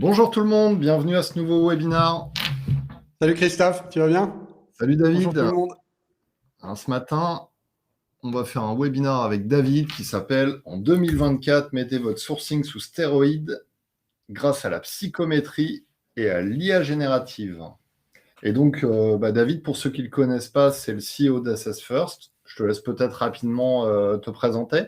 Bonjour tout le monde, bienvenue à ce nouveau webinar. Salut Christophe, tu vas bien? Salut David. Bonjour tout le monde. Alors, ce matin, on va faire un webinar avec David qui s'appelle « En 2024, mettez votre sourcing sous stéroïdes grâce à la psychométrie et à l'IA générative ». Et donc, David, pour ceux qui ne le connaissent pas, c'est le CEO d'Assess First. Je te laisse peut-être rapidement te présenter.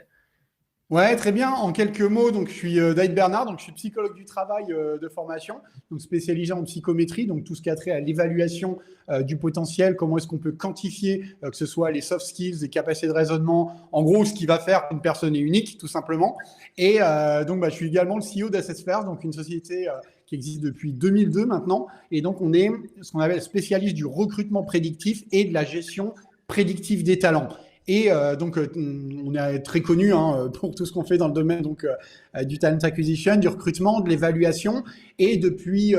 Ouais, très bien. En quelques mots, donc je suis David Bernard, donc je suis psychologue du travail de formation, donc spécialisé en psychométrie, donc tout ce qui a trait à l'évaluation du potentiel, comment est-ce qu'on peut quantifier que ce soit les soft skills, les capacités de raisonnement, en gros ce qui va faire qu'une personne est unique, tout simplement. Et donc je suis également le CEO d'Assess First, donc une société qui existe depuis 2002 maintenant, et donc on est ce qu'on appelle spécialiste du recrutement prédictif et de la gestion prédictive des talents. Et on est très connu pour tout ce qu'on fait dans le domaine du talent acquisition, du recrutement, de l'évaluation. Et depuis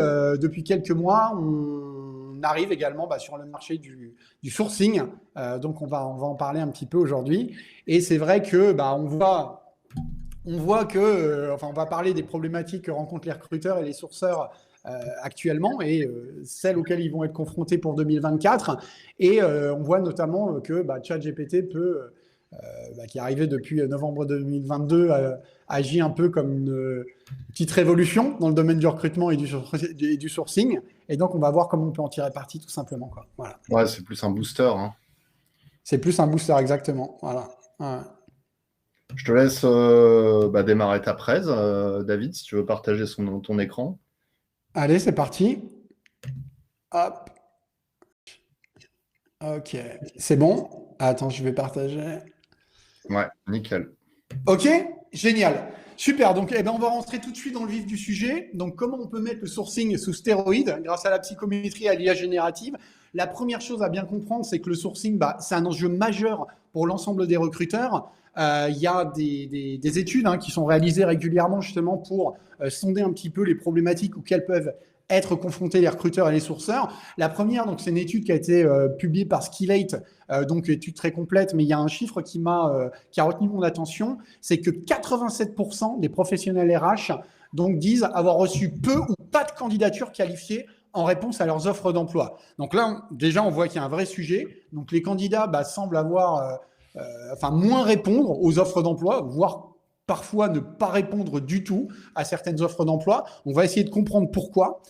quelques mois, on arrive également sur le marché du sourcing. Donc on va en parler un petit peu aujourd'hui. Et c'est vrai que on voit que, on va parler des problématiques que rencontrent les recruteurs et les sourceurs actuellement et celles auxquelles ils vont être confrontés pour 2024. Et on voit notamment que ChatGPT qui est arrivé depuis novembre 2022, agit un peu comme une petite révolution dans le domaine du recrutement et du sourcing. Et donc, on va voir comment on peut en tirer parti, tout simplement, quoi. Voilà. Ouais, c'est plus un booster. C'est plus un booster, exactement. Voilà. Ouais. Je te laisse démarrer ta presse, David, si tu veux partager ton écran. Allez, c'est parti. Hop. Ok, c'est bon. Attends, je vais partager. Ouais, nickel. Ok, génial. Super, donc on va rentrer tout de suite dans le vif du sujet. Donc comment on peut mettre le sourcing sous stéroïdes grâce à la psychométrie et à l'IA générative. La première chose à bien comprendre, c'est que le sourcing, c'est un enjeu majeur pour l'ensemble des recruteurs. Il y a des études qui sont réalisées régulièrement justement pour sonder un petit peu les problématiques auxquelles peuvent être confrontés les recruteurs et les sourceurs. La première, donc c'est une étude qui a été publiée par Skillate, donc étude très complète, mais il y a un chiffre qui a retenu mon attention, c'est que 87% des professionnels RH donc disent avoir reçu peu ou pas de candidatures qualifiées en réponse à leurs offres d'emploi. Donc là, déjà, on voit qu'il y a un vrai sujet. Donc les candidats semblent avoir, moins répondre aux offres d'emploi, voire parfois ne pas répondre du tout à certaines offres d'emploi. On va essayer de comprendre pourquoi.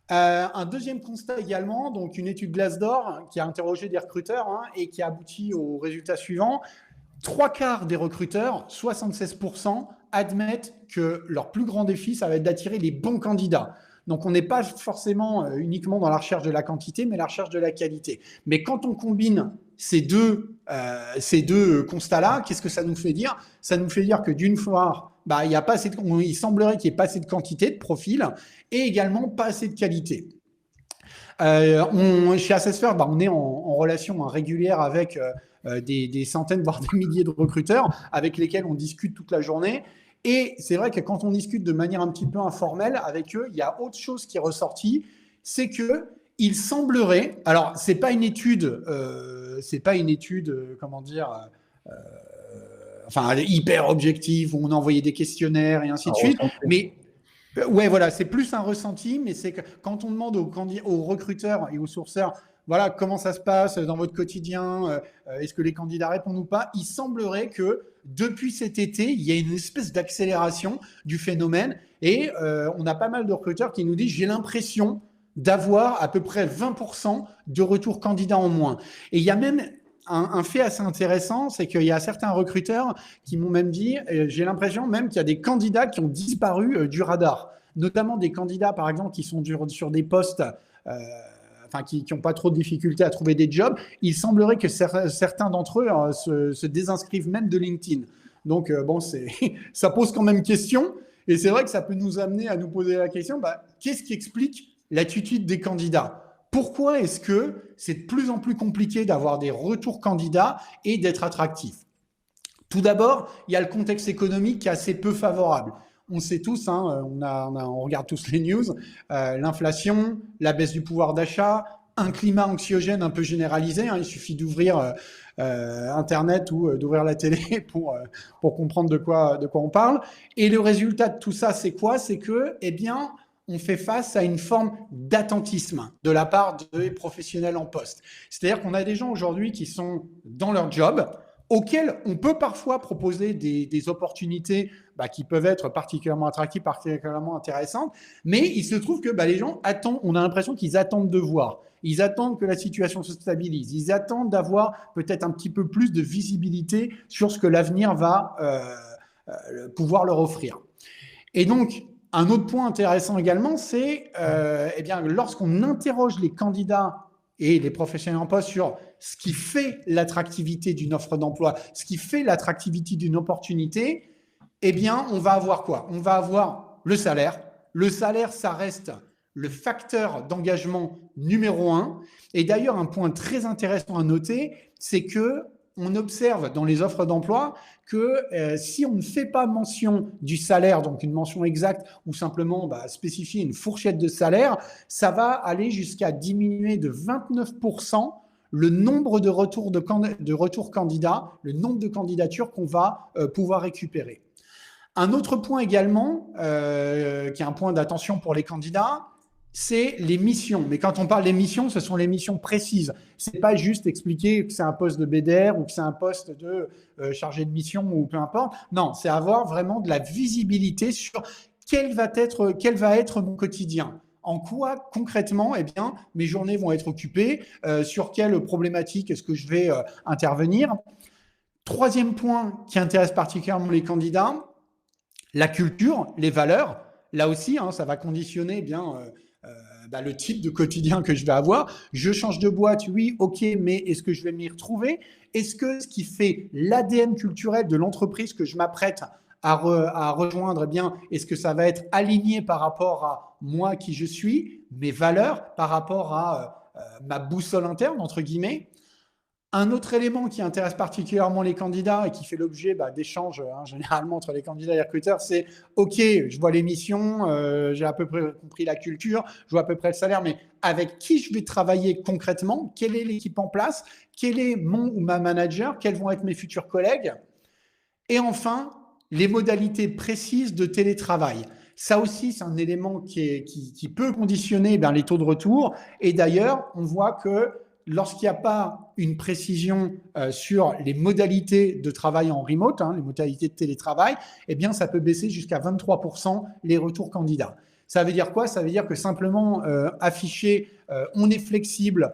Un deuxième constat également, donc une étude Glassdoor qui a interrogé des recruteurs et qui a abouti au résultat suivant. 3/4 des recruteurs, 76%, admettent que leur plus grand défi, ça va être d'attirer les bons candidats. Donc, on n'est pas forcément uniquement dans la recherche de la quantité, mais la recherche de la qualité. Mais quand on combine ces deux constats-là, qu'est-ce que ça nous fait dire? Ça nous fait dire que d'une part, il semblerait qu'il n'y ait pas assez de quantité de profil et également pas assez de qualité. Chez Assessfer, on est en relation régulière avec des centaines, voire des milliers de recruteurs avec lesquels on discute toute la journée. Et c'est vrai que quand on discute de manière un petit peu informelle avec eux, il y a autre chose qui est ressorti, c'est que il semblerait, alors c'est pas une étude, hyper objective où on a envoyé des questionnaires et ainsi de suite, mais ouais, voilà, c'est plus un ressenti, mais c'est que quand on demande aux recruteurs et aux sourceurs, voilà, comment ça se passe dans votre quotidien, est-ce que les candidats répondent ou pas, il semblerait que depuis cet été, il y a une espèce d'accélération du phénomène et on a pas mal de recruteurs qui nous disent, j'ai l'impression d'avoir à peu près 20% de retours candidats en moins. Et il y a même un fait assez intéressant, c'est qu'il y a certains recruteurs qui m'ont même dit, j'ai l'impression même qu'il y a des candidats qui ont disparu du radar, notamment des candidats, par exemple, qui sont sur des postes qui n'ont pas trop de difficultés à trouver des jobs. Il semblerait que certains d'entre eux se désinscrivent même de LinkedIn. Donc, ça pose quand même question. Et c'est vrai que ça peut nous amener à nous poser la question, qu'est-ce qui explique l'attitude des candidats ? Pourquoi est-ce que c'est de plus en plus compliqué d'avoir des retours candidats et d'être attractif ? Tout d'abord, il y a le contexte économique qui est assez peu favorable. On sait tous, on regarde tous les news, l'inflation, la baisse du pouvoir d'achat, un climat anxiogène un peu généralisé. Il suffit d'ouvrir Internet ou d'ouvrir la télé pour comprendre de quoi on parle. Et le résultat de tout ça, c'est quoi ? C'est que, on fait face à une forme d'attentisme de la part des professionnels en poste. C'est-à-dire qu'on a des gens aujourd'hui qui sont dans leur job, auxquels on peut parfois proposer des opportunités qui peuvent être particulièrement attractives, particulièrement intéressantes, mais il se trouve que les gens attendent, on a l'impression qu'ils attendent de voir. Ils attendent que la situation se stabilise. Ils attendent d'avoir peut-être un petit peu plus de visibilité sur ce que l'avenir va pouvoir leur offrir. Et donc, un autre point intéressant également, c'est lorsqu'on interroge les candidats et les professionnels en poste sur ce qui fait l'attractivité d'une offre d'emploi, ce qui fait l'attractivité d'une opportunité, on va avoir quoi? On va avoir le salaire. Le salaire, ça reste le facteur d'engagement numéro 1. Et d'ailleurs, un point très intéressant à noter, c'est que on observe dans les offres d'emploi que si on ne fait pas mention du salaire, donc une mention exacte ou simplement spécifier une fourchette de salaire, ça va aller jusqu'à diminuer de 29% le nombre de retours candidats, le nombre de candidatures qu'on va pouvoir récupérer. Un autre point également, qui est un point d'attention pour les candidats, c'est les missions. Mais quand on parle des missions, ce sont les missions précises. Ce n'est pas juste expliquer que c'est un poste de BDR ou que c'est un poste de chargé de mission ou peu importe. Non, c'est avoir vraiment de la visibilité sur quel va être mon quotidien. En quoi, concrètement, mes journées vont être occupées, sur quelle problématique est-ce que je vais intervenir. Troisième point qui intéresse particulièrement les candidats, la culture, les valeurs. Là aussi, ça va conditionner le type de quotidien que je vais avoir. Je change de boîte, oui, ok, mais est-ce que je vais m'y retrouver? Est-ce que ce qui fait l'ADN culturel de l'entreprise que je m'apprête à rejoindre, est-ce que ça va être aligné par rapport à moi qui je suis, mes valeurs, par rapport à ma boussole interne, entre guillemets? Un autre élément qui intéresse particulièrement les candidats et qui fait l'objet d'échanges généralement entre les candidats et les recruteurs, c'est OK, je vois les missions, j'ai à peu près compris la culture, je vois à peu près le salaire, mais avec qui je vais travailler concrètement? Quelle est l'équipe en place? Quel est mon ou ma manager? Quels vont être mes futurs collègues? Et enfin, les modalités précises de télétravail. Ça aussi, c'est un élément qui peut conditionner les taux de retour. Et d'ailleurs, on voit que lorsqu'il n'y a pas une précision sur les modalités de travail en remote, les modalités de télétravail, ça peut baisser jusqu'à 23% les retours candidats. Ça veut dire quoi? Ça veut dire que simplement afficher on est flexible,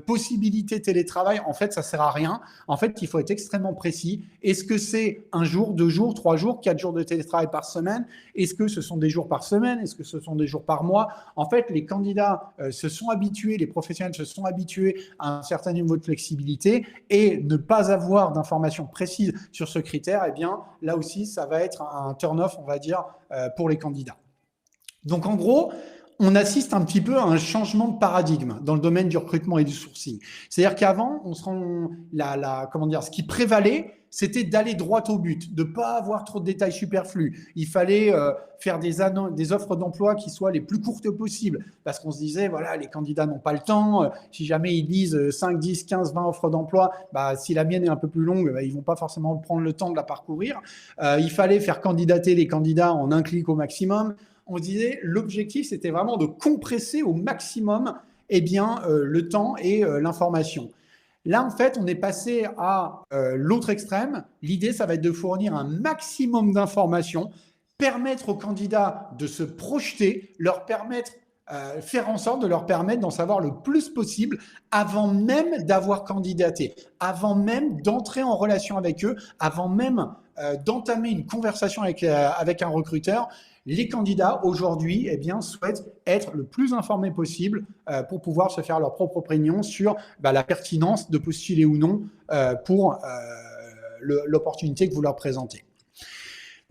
possibilité télétravail, en fait, ça ne sert à rien. En fait, il faut être extrêmement précis. Est-ce que c'est 1 jour, 2 jours, 3 jours, 4 jours de télétravail par semaine? Est-ce que ce sont des jours par semaine? Est-ce que ce sont des jours par mois? En fait, les candidats se sont habitués, les professionnels se sont habitués à un certain niveau de flexibilité et ne pas avoir d'informations précises sur ce critère, là aussi, ça va être un turn-off, on va dire, pour les candidats. Donc, en gros, on assiste un petit peu à un changement de paradigme dans le domaine du recrutement et du sourcing. C'est-à-dire qu'avant, ce qui prévalait, c'était d'aller droit au but, de ne pas avoir trop de détails superflus. Il fallait faire des offres d'emploi qui soient les plus courtes possibles, parce qu'on se disait, voilà, les candidats n'ont pas le temps. Si jamais ils lisent 5, 10, 15, 20 offres d'emploi, si la mienne est un peu plus longue, ils ne vont pas forcément prendre le temps de la parcourir. Il fallait faire candidater les candidats en un clic au maximum. On disait l'objectif, c'était vraiment de compresser au maximum le temps et l'information. Là, en fait, on est passé à l'autre extrême. L'idée, ça va être de fournir un maximum d'informations, permettre aux candidats de se projeter, faire en sorte de leur permettre d'en savoir le plus possible avant même d'avoir candidaté, avant même d'entrer en relation avec eux, avant même d'entamer une conversation avec un recruteur. Les candidats aujourd'hui souhaitent être le plus informés possible pour pouvoir se faire leur propre opinion sur la pertinence de postuler ou non pour l'opportunité que vous leur présentez.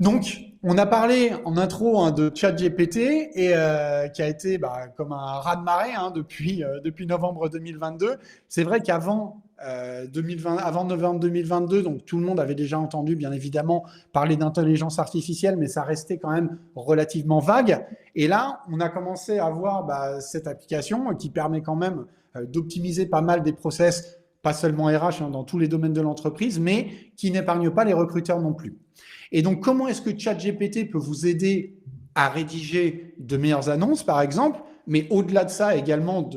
Donc, on a parlé en intro de ChatGPT et qui a été comme un raz-de-marée depuis novembre 2022. C'est vrai qu'avant novembre 2022, donc tout le monde avait déjà entendu, bien évidemment, parler d'intelligence artificielle, mais ça restait quand même relativement vague. Et là, on a commencé à voir cette application qui permet quand même d'optimiser pas mal des process, pas seulement RH, dans tous les domaines de l'entreprise, mais qui n'épargne pas les recruteurs non plus. Et donc, comment est-ce que ChatGPT peut vous aider à rédiger de meilleures annonces, par exemple, mais au-delà de ça, également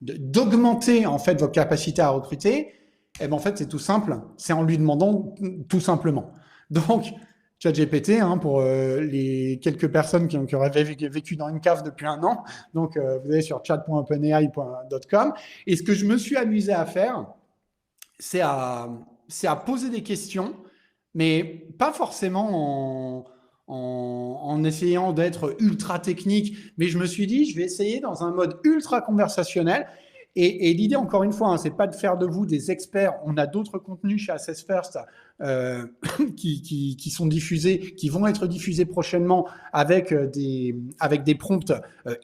d'augmenter en fait vos capacités à recruter, eh ben, en fait, c'est tout simple, c'est en lui demandant tout simplement. Donc, ChatGPT, pour les quelques personnes qui auraient vécu dans une cave depuis un an, donc vous allez sur chat.openai.com, et ce que je me suis amusé à faire, c'est à poser des questions, mais pas forcément en essayant d'être ultra technique, mais je me suis dit, je vais essayer dans un mode ultra conversationnel. Et l'idée, encore une fois, c'est pas de faire de vous des experts. On a d'autres contenus chez Assess First qui sont diffusés, qui vont être diffusés prochainement avec des prompts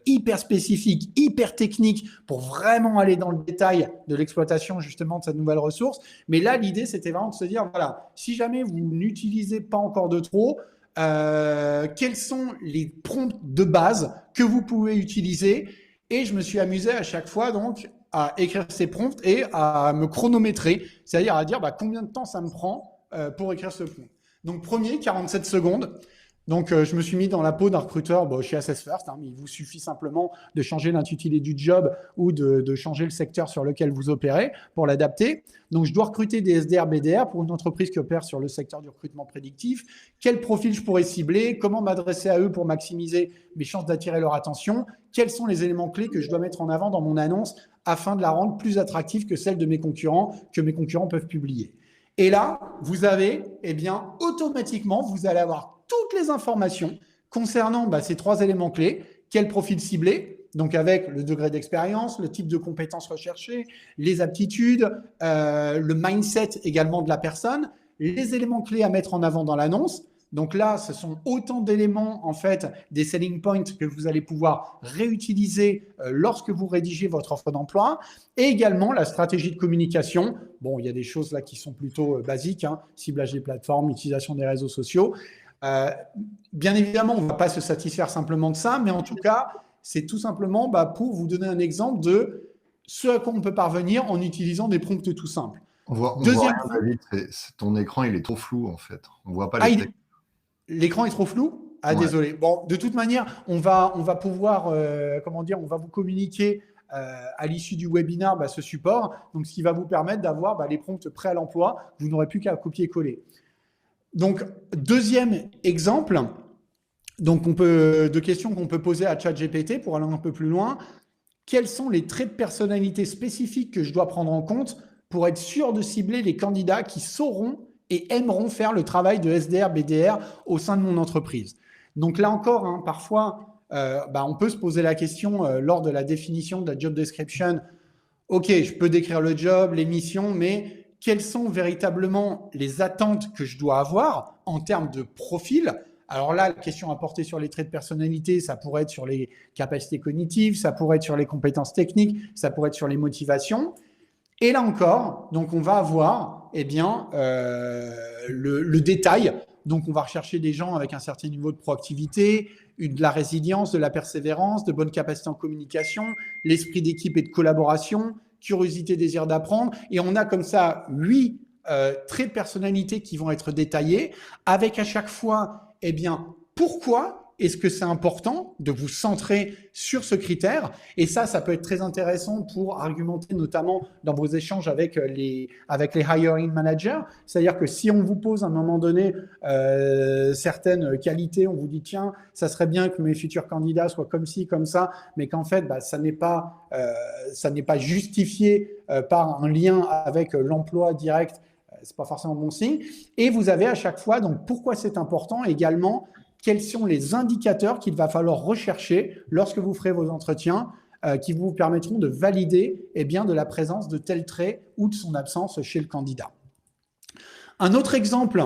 hyper spécifiques, hyper techniques pour vraiment aller dans le détail de l'exploitation justement de cette nouvelle ressource. Mais là, l'idée, c'était vraiment de se dire, voilà, si jamais vous n'utilisez pas encore de trop, quels sont les prompts de base que vous pouvez utiliser. Et je me suis amusé à chaque fois donc à écrire ces prompts et à me chronométrer, c'est-à-dire à dire combien de temps ça me prend pour écrire ce prompt. Donc premier, 47 secondes. Donc je me suis mis dans la peau d'un recruteur chez Assess First. Mais il vous suffit simplement de changer l'intitulé du job ou de changer le secteur sur lequel vous opérez pour l'adapter. Donc je dois recruter des SDR, BDR pour une entreprise qui opère sur le secteur du recrutement prédictif. Quel profil je pourrais cibler? Comment m'adresser à eux pour maximiser mes chances d'attirer leur attention? Quels sont les éléments clés que je dois mettre en avant dans mon annonce afin de la rendre plus attractive que celle de mes concurrents, que mes concurrents peuvent publier? Et là, vous avez, automatiquement, vous allez avoir toutes les informations concernant ces trois éléments clés. Quel profil cibler, donc avec le degré d'expérience, le type de compétences recherchées, les aptitudes, le mindset également de la personne, les éléments clés à mettre en avant dans l'annonce. Donc là, ce sont autant d'éléments, en fait, des selling points que vous allez pouvoir réutiliser lorsque vous rédigez votre offre d'emploi. Et également la stratégie de communication. Bon, il y a des choses là qui sont plutôt basiques, ciblage des plateformes, utilisation des réseaux sociaux. Bien évidemment, on ne va pas se satisfaire simplement de ça, mais en tout cas, c'est tout simplement pour vous donner un exemple de ce à quoi on peut parvenir en utilisant des prompts tout simples. On voit rien, David, ton écran, il est trop flou, en fait. On ne voit pas les textes. L'écran est trop flou? Ah, ouais. Désolé. Bon, de toute manière, on va pouvoir, on va vous communiquer à l'issue du webinaire ce support, donc ce qui va vous permettre d'avoir les prompts prêts à l'emploi. Vous n'aurez plus qu'à copier-coller. Donc, deuxième exemple, de questions qu'on peut poser à ChatGPT pour aller un peu plus loin. Quels sont les traits de personnalité spécifiques que je dois prendre en compte pour être sûr de cibler les candidats qui sauront et aimeront faire le travail de SDR, BDR au sein de mon entreprise? Donc là encore, parfois, on peut se poser la question lors de la définition de la job description. OK, je peux décrire le job, les missions, mais quelles sont véritablement les attentes que je dois avoir en termes de profil? Alors là, la question à porter sur les traits de personnalité, ça pourrait être sur les capacités cognitives, ça pourrait être sur les compétences techniques, ça pourrait être sur les motivations. Et là encore, donc on va avoir le détail. Donc on va rechercher des gens avec un certain niveau de proactivité, de la résilience, de la persévérance, de bonnes capacités en communication, l'esprit d'équipe et de collaboration, curiosité, désir d'apprendre. Et on a comme ça 8 traits de personnalité qui vont être détaillés, avec à chaque fois, pourquoi est-ce que c'est important de vous centrer sur ce critère? Et ça peut être très intéressant pour argumenter notamment dans vos échanges avec les hiring managers. C'est-à-dire que si on vous pose à un moment donné certaines qualités, on vous dit tiens, ça serait bien que mes futurs candidats soient comme ci, comme ça, mais qu'en fait, ça n'est pas justifié par un lien avec l'emploi direct. C'est pas forcément bon signe. Et vous avez à chaque fois, donc pourquoi c'est important également, quels sont les indicateurs qu'il va falloir rechercher lorsque vous ferez vos entretiens qui vous permettront de valider de la présence de tel trait ou de son absence chez le candidat. Un autre exemple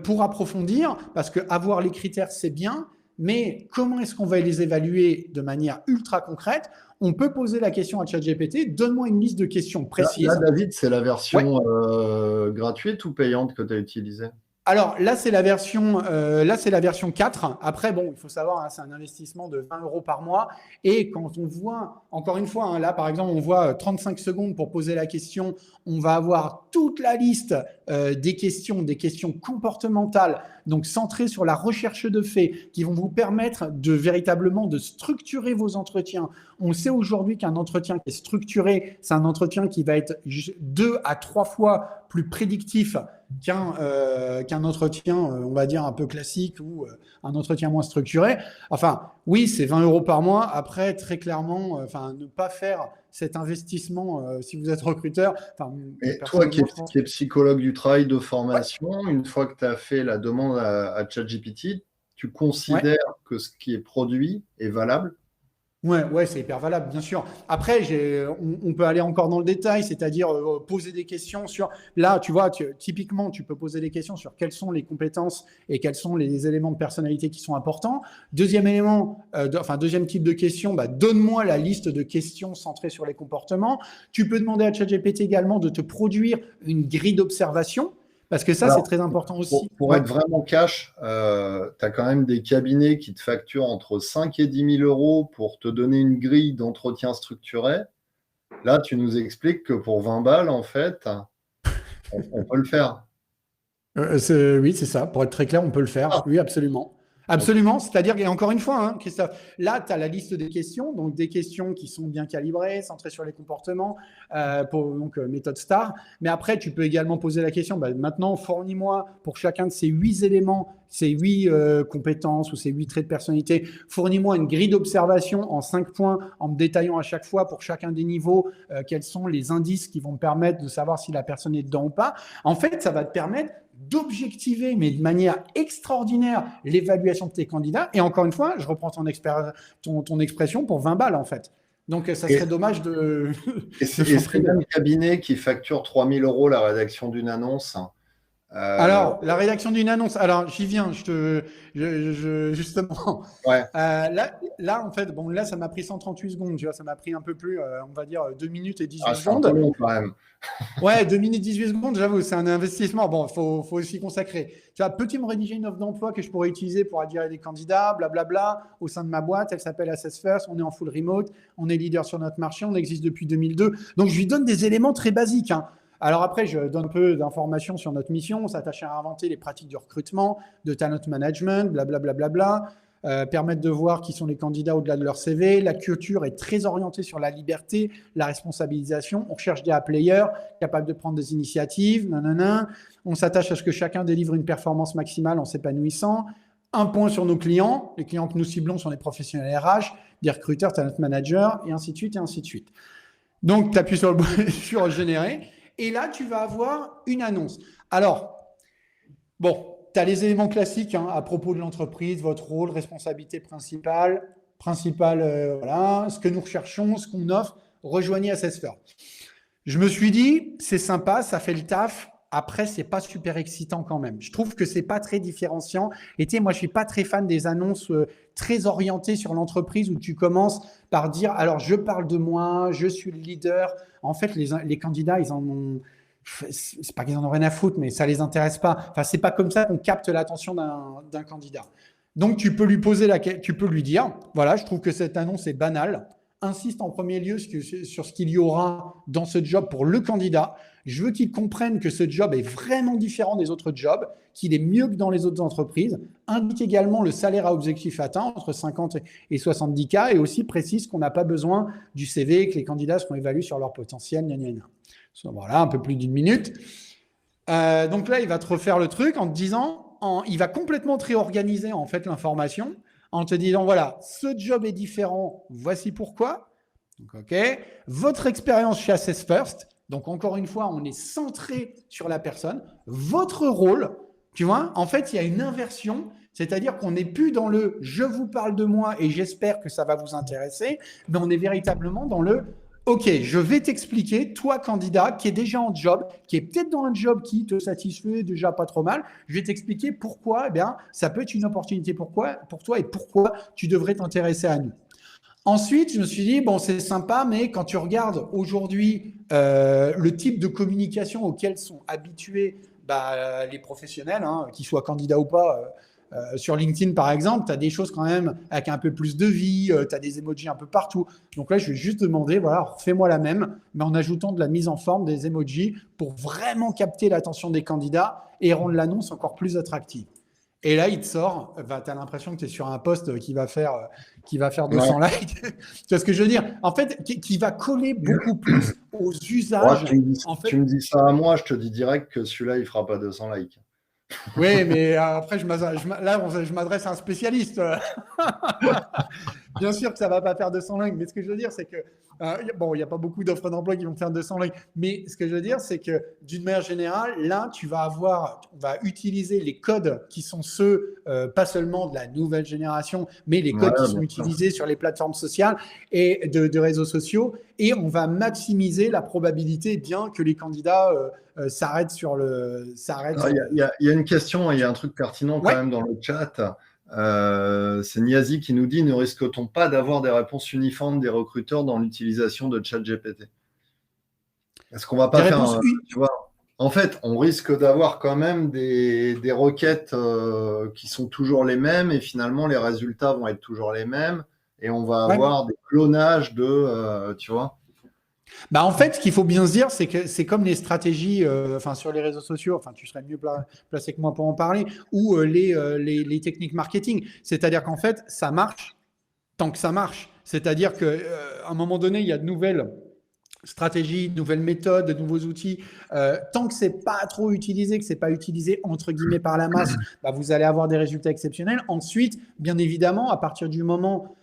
pour approfondir, parce que avoir les critères, c'est bien, mais comment est-ce qu'on va les évaluer de manière ultra concrète? On peut poser la question à ChatGPT, donne-moi une liste de questions précises. Là, David, c'est la version gratuite ou payante que tu as utilisée? Alors là, c'est la version 4. Après, bon, il faut savoir, c'est un investissement de 20 € par mois. Et quand on voit, encore une fois, là, par exemple, on voit 35 secondes pour poser la question. On va avoir toute la liste des questions comportementales, donc centrés sur la recherche de faits, qui vont vous permettre de véritablement de structurer vos entretiens. On sait aujourd'hui qu'un entretien qui est structuré, c'est un entretien qui va être 2 à 3 fois plus prédictif qu'un entretien, on va dire, un peu classique ou un entretien moins structuré. Enfin, oui, c'est 20 € par mois. Après, très clairement, ne pas faire cet investissement si vous êtes recruteur. Et toi qui es psychologue du travail de formation, une fois que tu as fait la demande à ChatGPT, tu considères que ce qui est produit est valable? Ouais, c'est hyper valable, bien sûr. Après, on peut aller encore dans le détail, c'est-à-dire poser des questions sur. Là, tu vois, typiquement, tu peux poser des questions sur quelles sont les compétences et quels sont les éléments de personnalité qui sont importants. Deuxième élément, deuxième type de question, donne-moi la liste de questions centrées sur les comportements. Tu peux demander à ChatGPT également de te produire une grille d'observation. Parce que ça, c'est très important aussi. Pour être vraiment cash, tu as quand même des cabinets qui te facturent entre 5 et 10 000 € pour te donner une grille d'entretien structuré. Là, tu nous expliques que pour 20 balles, en fait, on peut le faire. Oui, c'est ça. Pour être très clair, on peut le faire. Oui, absolument. Absolument. C'est-à-dire, et encore une fois, Christophe, là, tu as la liste des questions, donc des questions qui sont bien calibrées, centrées sur les comportements, méthode STAR. Mais après, tu peux également poser la question, maintenant, fournis-moi pour chacun de ces 8 éléments, ces 8 compétences ou ces 8 traits de personnalité, fournis-moi une grille d'observation en 5 points, en me détaillant à chaque fois pour chacun des niveaux quels sont les indices qui vont me permettre de savoir si la personne est dedans ou pas. En fait, ça va te permettre d'objectiver, mais de manière extraordinaire, l'évaluation de tes candidats. Et encore une fois, je reprends ton expression pour 20 balles, en fait. Donc, ça serait dommage de... Et c'est le même cabinet qui facture 3 000 € la rédaction d'une annonce. Alors, la rédaction d'une annonce, alors j'y viens, justement. Ouais. Là, en fait, là, ça m'a pris 138 secondes, tu vois, ça m'a pris un peu plus, on va dire, 2 minutes et 18 secondes. C'est un peu long quand même. Ouais, 2 minutes 18 secondes, j'avoue, c'est un investissement. Bon, faut aussi consacrer. Tu vois, peux-tu me rédiger une offre d'emploi que je pourrais utiliser pour attirer des candidats, blablabla, au sein de ma boîte? Elle s'appelle Assess First, on est en full remote, on est leader sur notre marché, on existe depuis 2002. Donc, je lui donne des éléments très basiques, Alors après, je donne un peu d'informations sur notre mission. On s'attache à inventer les pratiques de recrutement, de talent management, blablabla. Permettre de voir qui sont les candidats au-delà de leur CV. La culture est très orientée sur la liberté, la responsabilisation. On cherche des A-players capables de prendre des initiatives. On s'attache à ce que chacun délivre une performance maximale en s'épanouissant. Un point sur nos clients. Les clients que nous ciblons sont les professionnels RH, des recruteurs, talent managers, et ainsi de suite, et ainsi de suite. Donc, tu appuies sur générer. Et là, tu vas avoir une annonce. Alors, tu as les éléments classiques à propos de l'entreprise, votre rôle, responsabilité principale, ce que nous recherchons, ce qu'on offre. Rejoignez Assess First. Je me suis dit, c'est sympa, ça fait le taf. Après, c'est pas super excitant quand même. Je trouve que c'est pas très différenciant. Et tu sais, moi, je suis pas très fan des annonces très orientées sur l'entreprise où tu commences par dire, alors je parle de moi, je suis le leader. En fait, les candidats, ils en ont... C'est pas qu'ils en ont rien à foutre, mais ça les intéresse pas. Enfin, c'est pas comme ça qu'on capte l'attention d'un candidat. Donc, tu peux lui dire, voilà, je trouve que cette annonce est banale. Insiste en premier lieu sur ce qu'il y aura dans ce job pour le candidat. Je veux qu'il comprenne que ce job est vraiment différent des autres jobs, qu'il est mieux que dans les autres entreprises. Indique également le salaire à objectif atteint, entre 50 et 70 K, et aussi précise qu'on n'a pas besoin du CV, que les candidats seront évalués sur leur potentiel. Voilà, un peu plus d'une minute. Donc là, il va te refaire le truc en te disant, il va complètement te réorganiser en fait l'information, en te disant, voilà, ce job est différent, voici pourquoi. Donc, OK. Votre expérience chez Assess First, donc encore une fois, on est centré sur la personne. Votre rôle, tu vois, en fait, il y a une inversion, c'est-à-dire qu'on n'est plus dans le « je vous parle de moi et j'espère que ça va vous intéresser », mais on est véritablement dans le « ok, je vais t'expliquer, toi candidat qui est déjà en job, qui est peut-être dans un job qui te satisfait déjà pas trop mal, je vais t'expliquer pourquoi ça peut être une opportunité pour toi et pourquoi tu devrais t'intéresser à nous. » Ensuite, je me suis dit, bon, c'est sympa, mais quand tu regardes aujourd'hui le type de communication auquel sont habitués les professionnels, qu'ils soient candidats ou pas, sur LinkedIn, par exemple, tu as des choses quand même avec un peu plus de vie, tu as des emojis un peu partout. Donc là, je vais juste demander, voilà, fais-moi la même, mais en ajoutant de la mise en forme des emojis pour vraiment capter l'attention des candidats et rendre l'annonce encore plus attractive. Et là, il te sort, tu as l'impression que tu es sur un post qui va faire Ouais. 200 likes. Tu vois ce que je veux dire? En fait, qui va coller beaucoup plus aux Ouais, usages. En tu fait, me dis ça à moi, je te dis direct que celui-là, il fera pas 200 likes. oui, mais après, je m'adresse à un spécialiste. Bien sûr que ça ne va pas faire 200 likes, mais ce que je veux dire, c'est que, bon, il n'y a pas beaucoup d'offres d'emploi qui vont faire 200 likes, mais ce que je veux dire, c'est que d'une manière générale, là, on va utiliser les codes qui sont ceux, pas seulement de la nouvelle génération, mais les Ouais, codes qui sont bien sûr. utilisés sur les plateformes sociales et de réseaux sociaux, et on va maximiser la probabilité bien que les candidats s'arrêtent sur le. Alors, il y a une question, il y a un truc pertinent quand Ouais. même dans le chat. C'est Niazi qui nous dit, ne risque-t-on pas d'avoir des réponses uniformes des recruteurs dans l'utilisation de ChatGPT? Est-ce qu'on va Des pas faire réponses. tu vois, en fait, on risque d'avoir quand même des requêtes qui sont toujours les mêmes et finalement les résultats vont être toujours les mêmes et on va Ouais. avoir des clonages de, tu vois. Bah en fait, ce qu'il faut bien se dire, c'est que c'est comme les stratégies enfin, sur les réseaux sociaux, enfin, tu serais mieux placé que moi pour en parler, ou les techniques marketing. C'est-à-dire qu'en fait, ça marche tant que ça marche. C'est-à-dire qu'à un moment donné, il y a de nouvelles stratégies, de nouvelles méthodes, de nouveaux outils. Tant que c'est pas trop utilisé, que c'est pas utilisé entre guillemets par la masse, bah, vous allez avoir des résultats exceptionnels. Ensuite, bien évidemment, à partir du moment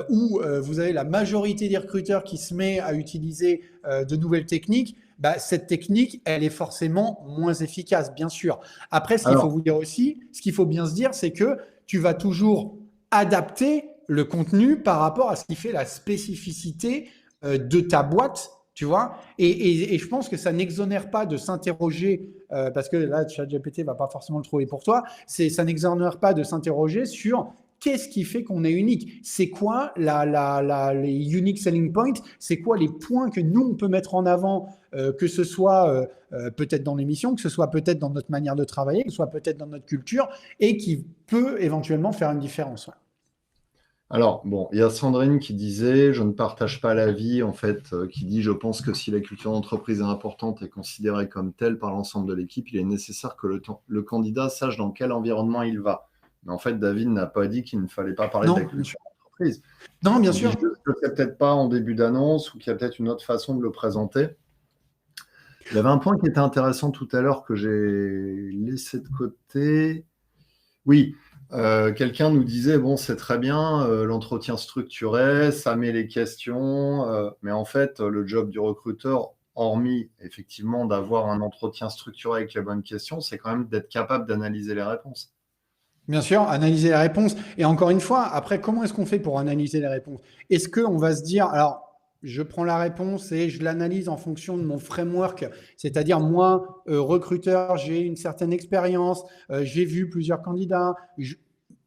où vous avez la majorité des recruteurs qui se met à utiliser de nouvelles techniques, bah, cette technique, elle est forcément moins efficace, bien sûr. Après, ce qu'il faut Alors, vous dire aussi, ce qu'il faut bien se dire, c'est que tu vas toujours adapter le contenu par rapport à ce qui fait la spécificité de ta boîte, tu vois. Et je pense que ça n'exonère pas de s'interroger, parce que là, ChatGPT va pas forcément le trouver pour toi, ça n'exonère pas de s'interroger sur qu'est-ce qui fait qu'on est unique. C'est quoi les unique selling points? C'est quoi les points que nous, on peut mettre en avant, que ce soit peut-être dans l'émission, que ce soit peut-être dans notre manière de travailler, que ce soit peut-être dans notre culture, et qui peut éventuellement faire une différence. Ouais. alors, bon, il y a Sandrine qui disait, je ne partage pas l'avis, en fait, qui dit, je pense que si la culture d'entreprise est importante et considérée comme telle par l'ensemble de l'équipe, il est nécessaire que le candidat sache dans quel environnement il va. Mais en fait, David n'a pas dit qu'il ne fallait pas parler de la Non, bien sûr. culture d'entreprise. Non, bien Il dit sûr. juste que c'est peut-être pas en début d'annonce ou qu'il y a peut-être une autre façon de le présenter. Il y avait un point qui était intéressant tout à l'heure que j'ai laissé de côté. Oui, quelqu'un nous disait, bon, c'est très bien, l'entretien structuré, ça met les questions, mais en fait, le job du recruteur, hormis effectivement d'avoir un entretien structuré avec les bonnes questions, c'est quand même d'être capable d'analyser les réponses. Bien sûr, analyser les réponses. Et encore une fois, après, comment est-ce qu'on fait pour analyser les réponses? Est-ce qu'on va se dire, alors, je prends la réponse et je l'analyse en fonction de mon framework, c'est-à-dire moi, recruteur, j'ai une certaine expérience, j'ai vu plusieurs candidats,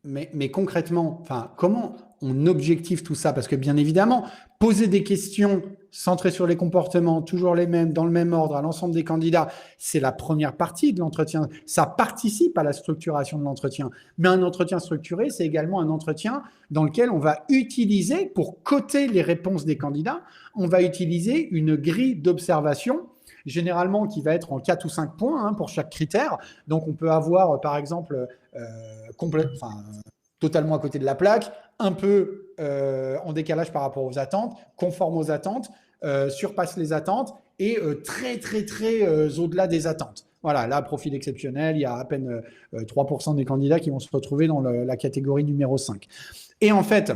mais concrètement, enfin, comment on objective tout ça? Parce que bien évidemment, poser des questions centrées sur les comportements, toujours les mêmes, dans le même ordre, à l'ensemble des candidats, c'est la première partie de l'entretien. Ça participe à la structuration de l'entretien. Mais un entretien structuré, c'est également un entretien dans lequel on va utiliser, pour coter les réponses des candidats, on va utiliser une grille d'observation généralement qui va être en 4 ou 5 points hein, pour chaque critère. Donc, on peut avoir, par exemple, totalement à côté de la plaque, un peu en décalage par rapport aux attentes, conforme aux attentes, surpasse les attentes et très au-delà des attentes. Voilà, là, profil exceptionnel, il y a à peine 3% des candidats qui vont se retrouver dans la catégorie numéro 5. Et en fait,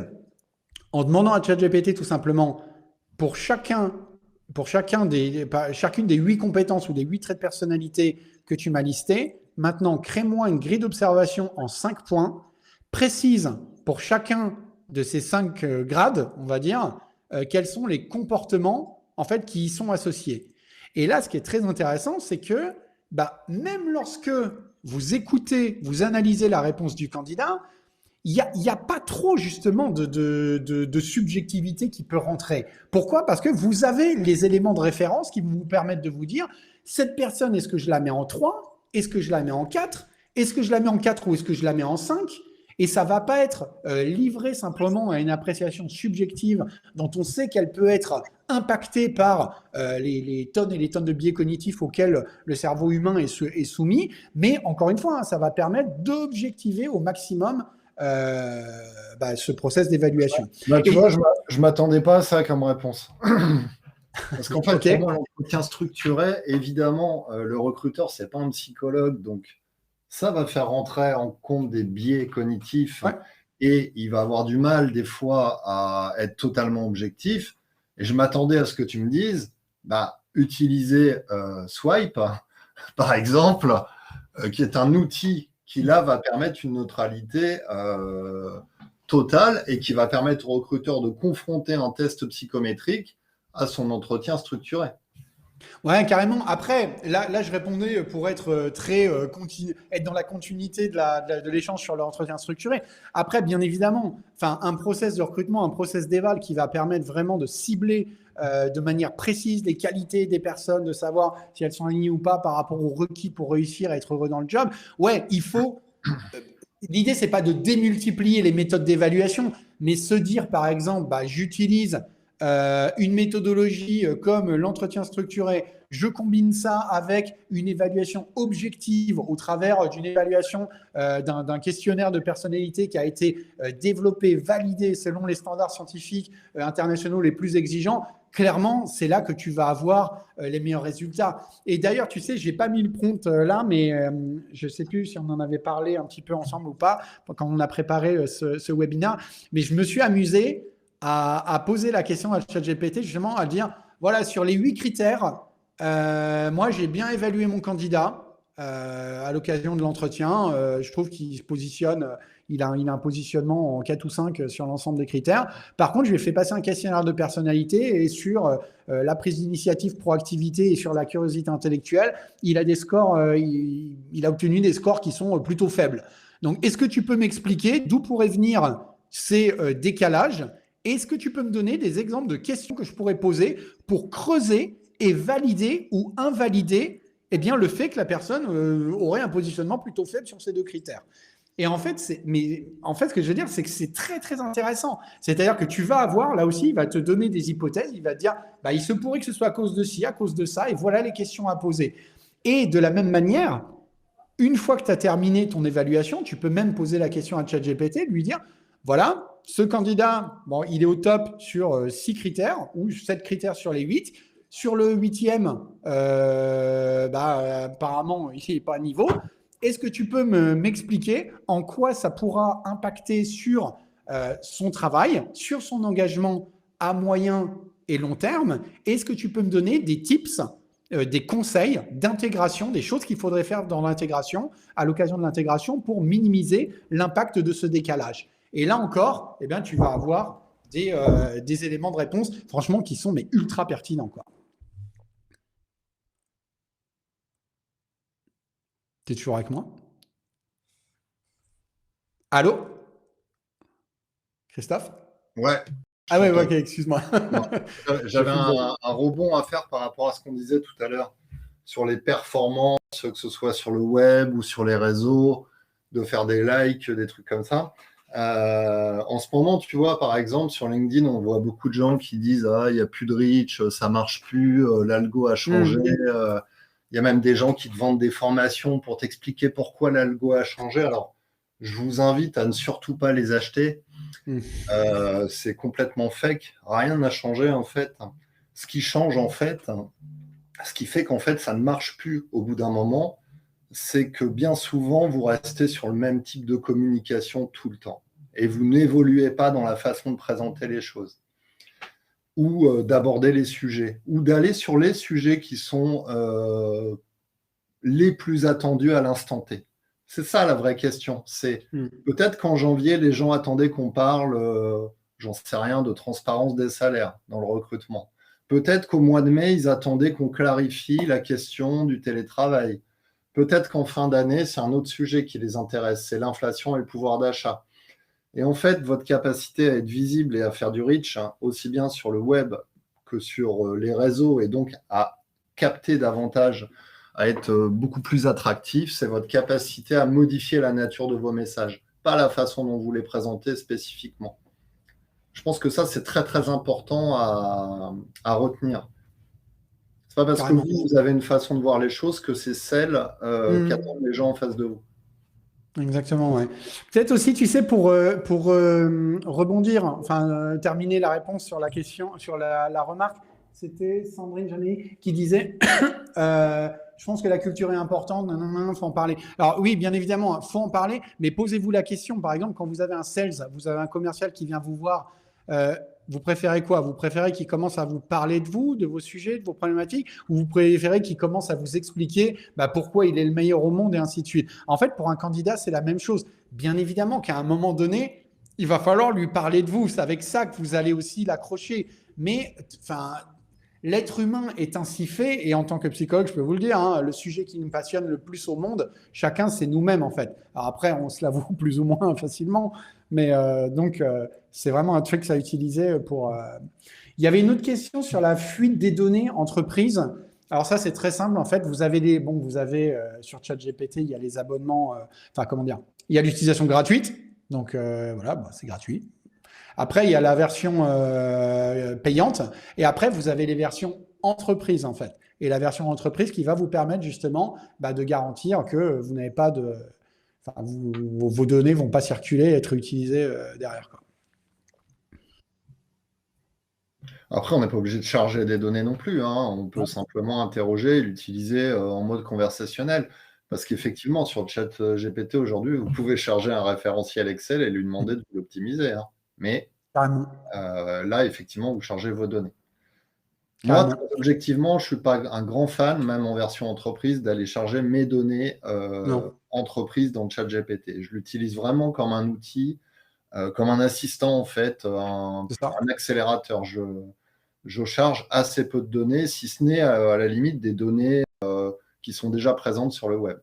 en demandant à ChatGPT tout simplement, pour chacune des 8 compétences ou des 8 traits de personnalité que tu m'as listés, maintenant, crée-moi une grille d'observation en 5 points, précise pour chacun de ces 5 grades, on va dire, quels sont les comportements en fait, qui y sont associés. Et là, ce qui est très intéressant, c'est que même lorsque vous écoutez, vous analysez la réponse du candidat, il n'y a pas trop justement de subjectivité qui peut rentrer. Pourquoi? Parce que vous avez les éléments de référence qui vous permettent de vous dire, cette personne, est-ce que je la mets en 3? Est-ce que je la mets en 4? Est-ce que je la mets en 4 ou est-ce que je la mets en 5? Et ça ne va pas être livré simplement à une appréciation subjective dont on sait qu'elle peut être impactée par les tonnes et les tonnes de biais cognitifs auxquels le cerveau humain est soumis. Mais encore une fois, ça va permettre d'objectiver au maximum ce process d'évaluation. Tu vois, je ne m'attendais pas à ça comme réponse. Parce qu'en fait, pour moi, l'entretien structuré, évidemment, le recruteur, ce n'est pas un psychologue, donc ça va faire rentrer en compte des biais cognitifs et il va avoir du mal des fois à être totalement objectif. Et je m'attendais à ce que tu me dises, utiliser Swipe, par exemple, qui est un outil qui là va permettre une neutralité totale et qui va permettre au recruteur de confronter un test psychométrique à son entretien structuré. Ouais, carrément. Après, là, je répondais pour être être dans la continuité de l'échange sur l'entretien structuré. Après, bien évidemment, un process de recrutement, un process d'éval qui va permettre vraiment de cibler de manière précise les qualités des personnes, de savoir si elles sont alignées ou pas par rapport aux requis pour réussir à être heureux dans le job. Ouais, il faut. L'idée, c'est pas de démultiplier les méthodes d'évaluation, mais se dire, par exemple, j'utilise une méthodologie comme l'entretien structuré, je combine ça avec une évaluation objective au travers d'une évaluation d'un questionnaire de personnalité qui a été développé, validé selon les standards scientifiques internationaux les plus exigeants. Clairement, c'est là que tu vas avoir les meilleurs résultats. Et d'ailleurs, tu sais, je n'ai pas mis le prompt là, mais je ne sais plus si on en avait parlé un petit peu ensemble ou pas quand on a préparé ce webinaire, mais je me suis amusé à poser la question à ChatGPT, justement, à dire, voilà, sur les 8 critères, moi, j'ai bien évalué mon candidat à l'occasion de l'entretien. Je trouve qu'il se positionne, il a un positionnement en 4 ou 5 sur l'ensemble des critères. Par contre, je lui ai fait passer un questionnaire de personnalité et sur la prise d'initiative, proactivité et sur la curiosité intellectuelle, il a des scores, il a obtenu des scores qui sont plutôt faibles. Donc, est-ce que tu peux m'expliquer d'où pourraient venir ces décalages? Est-ce que tu peux me donner des exemples de questions que je pourrais poser pour creuser et valider ou invalider le fait que la personne aurait un positionnement plutôt faible sur ces 2 critères? Et en fait, ce que je veux dire, c'est que c'est très, très intéressant. C'est-à-dire que tu vas avoir, là aussi, il va te donner des hypothèses, il va te dire, il se pourrait que ce soit à cause de ci, à cause de ça, et voilà les questions à poser. Et de la même manière, une fois que tu as terminé ton évaluation, tu peux même poser la question à ChatGPT, lui dire, voilà, ce candidat, il est au top sur 6 critères ou 7 critères sur les 8. Sur le 8e, apparemment, il n'est pas à niveau. Est-ce que tu peux m'expliquer en quoi ça pourra impacter sur son travail, sur son engagement à moyen et long terme? Est-ce que tu peux me donner des tips, des conseils d'intégration, des choses qu'il faudrait faire dans l'intégration, à l'occasion de l'intégration, pour minimiser l'impact de ce décalage? Et là encore, tu vas avoir des éléments de réponse, franchement, qui sont ultra pertinents, quoi. T'es toujours avec moi? Allô? Christophe? Ouais. Ah ouais, ok, excuse-moi. J'avais un rebond à faire par rapport à ce qu'on disait tout à l'heure sur les performances, que ce soit sur le web ou sur les réseaux, de faire des likes, des trucs comme ça. En ce moment, tu vois, par exemple, sur LinkedIn, on voit beaucoup de gens qui disent « Ah, il n'y a plus de reach, ça ne marche plus, l'algo a changé. Il y a même des gens qui te vendent des formations pour t'expliquer pourquoi l'algo a changé. Alors, je vous invite à ne surtout pas les acheter. C'est complètement fake. Rien n'a changé, en fait. Ce qui change, en fait, ce qui fait qu'en fait, ça ne marche plus au bout d'un moment, c'est que bien souvent, vous restez sur le même type de communication tout le temps. Et vous n'évoluez pas dans la façon de présenter les choses ou d'aborder les sujets ou d'aller sur les sujets qui sont les plus attendus à l'instant T. C'est ça la vraie question. C'est peut-être qu'en janvier, les gens attendaient qu'on parle, j'en sais rien, de transparence des salaires dans le recrutement. Peut-être qu'au mois de mai, ils attendaient qu'on clarifie la question du télétravail. Peut-être qu'en fin d'année, c'est un autre sujet qui les intéresse, c'est l'inflation et le pouvoir d'achat. Et en fait, votre capacité à être visible et à faire du reach, aussi bien sur le web que sur les réseaux, et donc à capter davantage, à être beaucoup plus attractif, c'est votre capacité à modifier la nature de vos messages. pas la façon dont vous les présentez spécifiquement. Je pense que ça, c'est très, très important à retenir. C'est pas parce Carrément. que vous avez une façon de voir les choses que c'est celle qu'attendent les gens en face de vous. Exactement, ouais. Peut-être aussi, tu sais, pour rebondir, enfin, terminer la réponse sur la question, sur la remarque, c'était Sandrine Janet qui disait je pense que la culture est importante, il faut en parler. Alors oui, bien évidemment, il faut en parler, mais posez-vous la question, par exemple, quand vous avez un sales, vous avez un commercial qui vient vous voir, vous préférez quoi? Vous préférez qu'il commence à vous parler de vous, de vos sujets, de vos problématiques, ou vous préférez qu'il commence à vous expliquer pourquoi il est le meilleur au monde et ainsi de suite? En fait, pour un candidat, c'est la même chose. Bien évidemment qu'à un moment donné, il va falloir lui parler de vous. C'est avec ça que vous allez aussi l'accrocher. Mais enfin, l'être humain est ainsi fait, et en tant que psychologue, je peux vous le dire, hein, le sujet qui nous passionne le plus au monde, chacun, c'est nous-mêmes en fait. Alors après, on se l'avoue plus ou moins facilement, mais c'est vraiment un truc à utiliser pour... Il y avait une autre question sur la fuite des données entreprises. Alors ça, c'est très simple en fait. Vous avez sur ChatGPT, il y a les abonnements, il y a l'utilisation gratuite, donc voilà, c'est gratuit. Après, il y a la version payante. Et après, vous avez les versions entreprise, en fait. Et la version entreprise qui va vous permettre justement de garantir que vous n'avez pas de... Enfin, vos données ne vont pas circuler et être utilisées derrière, quoi. Après, on n'est pas obligé de charger des données non plus, hein. On peut simplement interroger et l'utiliser en mode conversationnel. Parce qu'effectivement, sur le chat GPT aujourd'hui, vous pouvez charger un référentiel Excel et lui demander de l'optimiser, hein. Mais là, effectivement, vous chargez vos données. Moi, objectivement, je ne suis pas un grand fan, même en version entreprise, d'aller charger mes données entreprise dans le chat GPT. Je l'utilise vraiment comme un outil, comme un assistant, en fait, un accélérateur. Je charge assez peu de données, si ce n'est à la limite des données qui sont déjà présentes sur le web.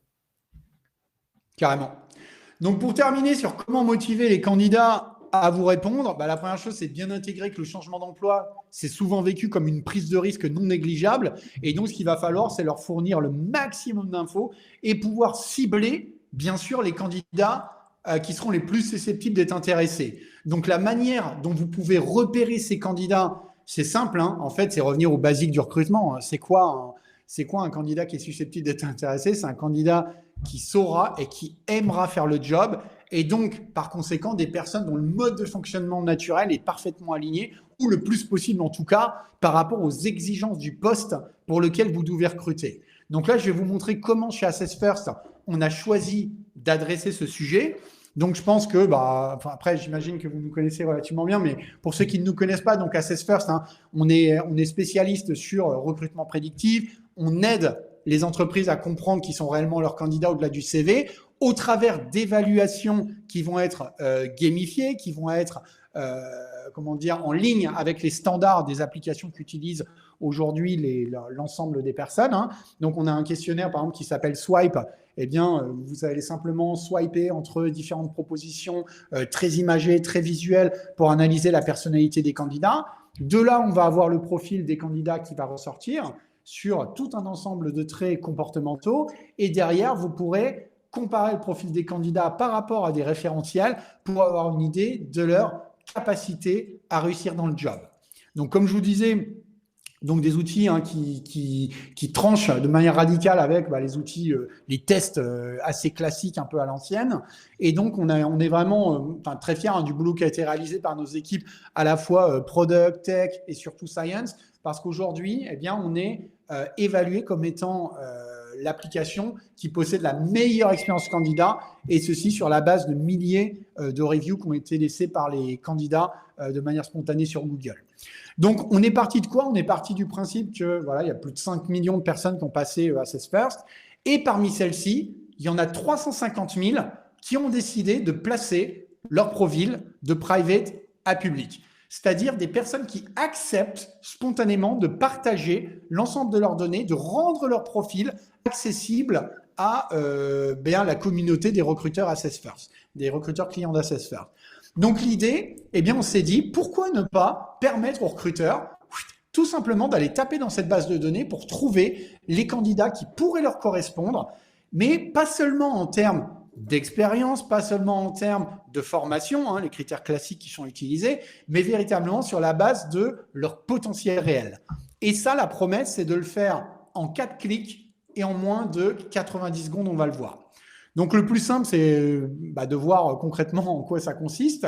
Carrément. Donc, pour terminer sur comment motiver les candidats à vous répondre, la première chose, c'est bien intégrer que le changement d'emploi, c'est souvent vécu comme une prise de risque non négligeable. Et donc, ce qu'il va falloir, c'est leur fournir le maximum d'infos et pouvoir cibler, bien sûr, les candidats qui seront les plus susceptibles d'être intéressés. Donc, la manière dont vous pouvez repérer ces candidats, c'est simple, hein. En fait, c'est revenir aux basiques du recrutement. C'est quoi un candidat qui est susceptible d'être intéressé? C'est un candidat qui saura et qui aimera faire le job, et donc, par conséquent, des personnes dont le mode de fonctionnement naturel est parfaitement aligné, ou le plus possible en tout cas, par rapport aux exigences du poste pour lequel vous devez recruter. Donc là, je vais vous montrer comment chez Assess First, on a choisi d'adresser ce sujet. Donc, je pense que, après, j'imagine que vous nous connaissez relativement bien, mais pour ceux qui ne nous connaissent pas, donc Assess First, hein, on est spécialiste sur recrutement prédictif. On aide les entreprises à comprendre qui sont réellement leurs candidats au-delà du CV, au travers d'évaluations qui vont être gamifiées, qui vont être en ligne avec les standards des applications qu'utilisent aujourd'hui l'ensemble des personnes, hein. Donc, on a un questionnaire, par exemple, qui s'appelle Swipe. Eh bien, vous allez simplement swiper entre différentes propositions très imagées, très visuelles pour analyser la personnalité des candidats. De là, on va avoir le profil des candidats qui va ressortir sur tout un ensemble de traits comportementaux. Et derrière, vous pourrez comparer le profil des candidats par rapport à des référentiels pour avoir une idée de leur capacité à réussir dans le job. Donc, comme je vous disais, donc des outils qui tranchent de manière radicale avec les outils, les tests assez classiques un peu à l'ancienne. Et donc, on est vraiment très fiers du boulot qui a été réalisé par nos équipes à la fois product, tech et surtout science, parce qu'aujourd'hui, on est évalué comme étant l'application qui possède la meilleure expérience candidat, et ceci sur la base de milliers de reviews qui ont été laissées par les candidats de manière spontanée sur Google. Donc, on est parti de quoi? On est parti du principe que il y a plus de 5 millions de personnes qui ont passé Assess First, et parmi celles-ci, il y en a 350 000 qui ont décidé de placer leur profil de private à public. C'est-à-dire des personnes qui acceptent spontanément de partager l'ensemble de leurs données, de rendre leur profil accessible à la communauté des recruteurs Assess First, des recruteurs clients d'Assess First. Donc l'idée, on s'est dit, pourquoi ne pas permettre aux recruteurs tout simplement d'aller taper dans cette base de données pour trouver les candidats qui pourraient leur correspondre, mais pas seulement en termes d'expérience, pas seulement en termes de formation, les critères classiques qui sont utilisés, mais véritablement sur la base de leur potentiel réel. Et ça, la promesse, c'est de le faire en 4 clics et en moins de 90 secondes, on va le voir. Donc, le plus simple, c'est de voir concrètement en quoi ça consiste.